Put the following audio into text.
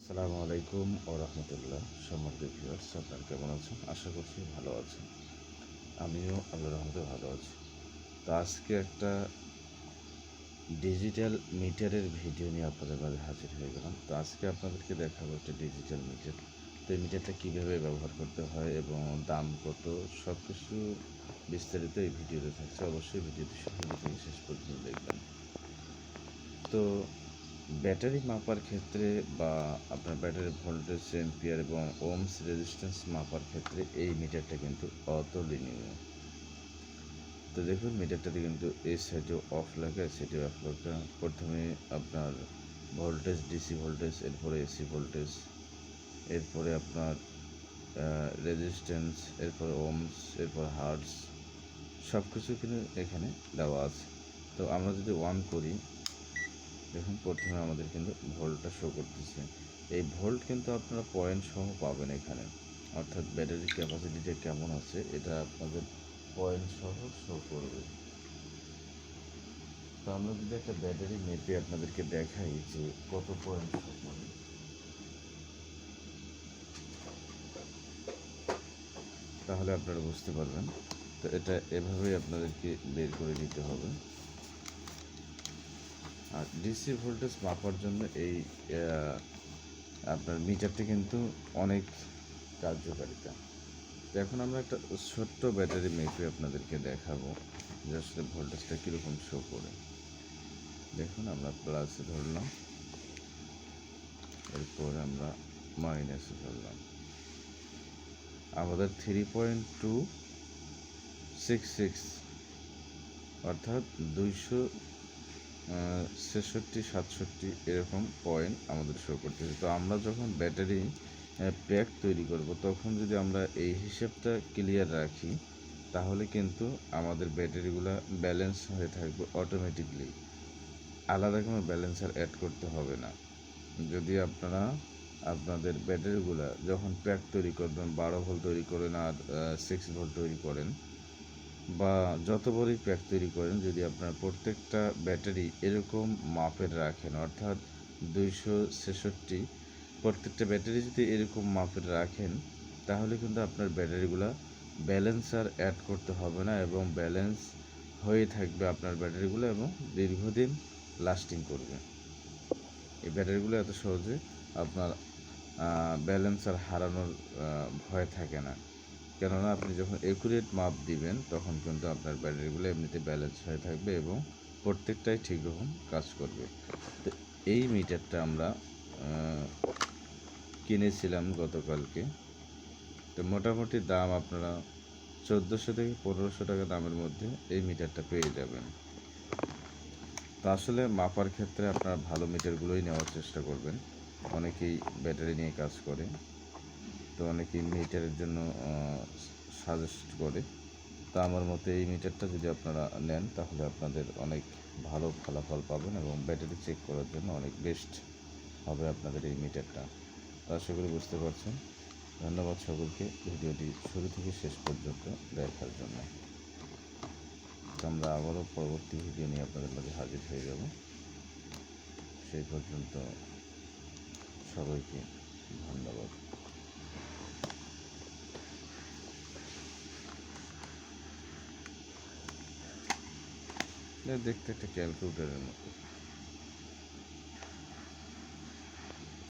আসসালামু আলাইকুম ও রহমতুল্লাহ। সম্মানিত ভিউয়ার্স, আপনারা কেমন আছেন? আশা করছি ভালো আছেন। আমিও আল্লাহর রহমতে ভালো আছি। তো আজকে একটা ডিজিটাল মিটারের ভিডিও নিয়ে আপনাদের মাঝে হাজির হয়ে গেলাম। তো আজকে আপনাদেরকে দেখাবো একটা ডিজিটাল মিটার। তো এই মিটারটা কীভাবে ব্যবহার করতে হয় এবং দাম কত, সব কিছু বিস্তারিত এই ভিডিওতে থাকছে। অবশ্যই ভিডিওটি শুরু থেকে শেষ পর্যন্ত দেখবেন। তো ব্যাটারি মাপার ক্ষেত্রে বা আপনার ব্যাটারি ভোল্টেজ, এম্পিয়ার এবং ওহমস রেজিস্ট্যান্স মাপার ক্ষেত্রে এই মিটারটা কিন্তু অতুলনীয়। তো দেখুন, মিটারটাতে কিন্তু এই সাইডেও অফ লেখা, সাইডেও অফ লেখা। প্রথমে আপনার ভোল্টেজ, ডিসি ভোল্টেজ, এরপরে এসি ভোল্টেজ, এরপরে আপনার রেজিস্ট্যান্স, এরপরে ওহমস, এরপর হার্টস, সব কিছু কিন্তু এখানে দেওয়া আছে। তো আমরা যদি অন করি, দেখুন প্রথমে আমাদের কিন্তু ভোল্টটা শো করতেছে। এই ভোল্ট কিন্তু আপনারা পয়েন্ট সহ পাবেন এখানে, অর্থাৎ ব্যাটারির ক্যাপাসিটিটা কেমন আছে এটা আপনাদের পয়েন্ট সহ শো করবে। তো আমরা যদি একটা ব্যাটারি মেপে আপনাদেরকে দেখাই যে কত পয়েন্ট শো করে, তাহলে আপনারা বুঝতে পারবেন। তো এটা এভাবেই আপনাদেরকে বের করে নিতে হবে। আর ডিসি ভোল্টেজ মাপার জন্য এই আপনার মিটারটি কিন্তু অনেক কার্যকারিতা। তো এখন আমরা একটা ছোট্ট ব্যাটারি মেপে আপনাদেরকে দেখাবো যে আসলে ভোল্টেজটা কীরকম শো করে। দেখুন, আমরা প্লাসে ধরলাম, এরপর আমরা মাইনাসে ধরলাম। আমাদের 3.266 অর্থাৎ 266-67 এরকম পয়েন্ট আমাদের শো করতেছে। তো আমরা যখন ব্যাটারি প্যাক তৈরি করব, তখন যদি আমরা এই হিসেবটা ক্লিয়ার রাখি, তাহলে কিন্তু আমাদের ব্যাটারিগুলো ব্যালেন্স হয়ে থাকবে অটোমেটিকলি। আলাদা কোনো ব্যালেন্সার অ্যাড করতে হবে না। যদি আপনারা আপনাদের ব্যাটারিগুলো যখন প্যাক তৈরি করবেন, 12 ভোল্ট তৈরি করেন আর 6 ভোল্ট তৈরি করেন, বা যত বড়ই প্যাক তৈরি করেন, যদি আপনার প্রত্যেকটা ব্যাটারি এরকম মাপের রাখেন, অর্থাৎ 266, প্রত্যেকটা ব্যাটারি যদি এরকম মাপের রাখেন, তাহলে কিন্তু আপনার ব্যাটারিগুলো ব্যালেন্সার অ্যাড করতে হবে না এবং ব্যালেন্স হয়ে থাকবে আপনার ব্যাটারিগুলো এবং দীর্ঘদিন লাস্টিং করবে। এই ব্যাটারিগুলো এত সহজে আপনার ব্যালেন্সার হারানোর ভয় থাকে না। কেননা আপনি যখন অ্যাকুরেট মাপ দিবেন, তখন কিন্তু আপনার ব্যাটারিগুলো এমনিতে ব্যালেন্স হয়ে থাকবে এবং প্রত্যেকটাই ঠিক রকম কাজ করবে। তো এই মিটারটা আমরা কিনেছিলাম গতকালকে। তো মোটামুটি দাম আপনারা 1400 থেকে 1500 টাকা দামের মধ্যে এই মিটারটা পেয়ে যাবেন। তো আসলে মাপার ক্ষেত্রে আপনারা ভালো মিটারগুলোই নেওয়ার চেষ্টা করবেন। অনেকেই ব্যাটারি নিয়ে কাজ করে, তো অনেকেই মিটারের জন্য সাজেস্ট করে। তো আমার মতে এই মিটারটা যদি আপনারা নেন, তাহলে আপনাদের অনেক ভালো ফলাফল পাবেন এবং ব্যাটারি চেক করার জন্য অনেক বেস্ট হবে আপনাদের এই মিটারটা। তো আশা করি বুঝতে পারছেন। ধন্যবাদ সকলকে ভিডিওটি শুরু থেকে শেষ পর্যন্ত দেখার জন্য। তো আমরা আবারও পরবর্তী ভিডিও নিয়ে আপনাদের মাঝে হাজির হয়ে যাব। সেই পর্যন্ত সবাইকে ধন্যবাদ। দেখতে একটা ক্যালকুলেটরের মতো।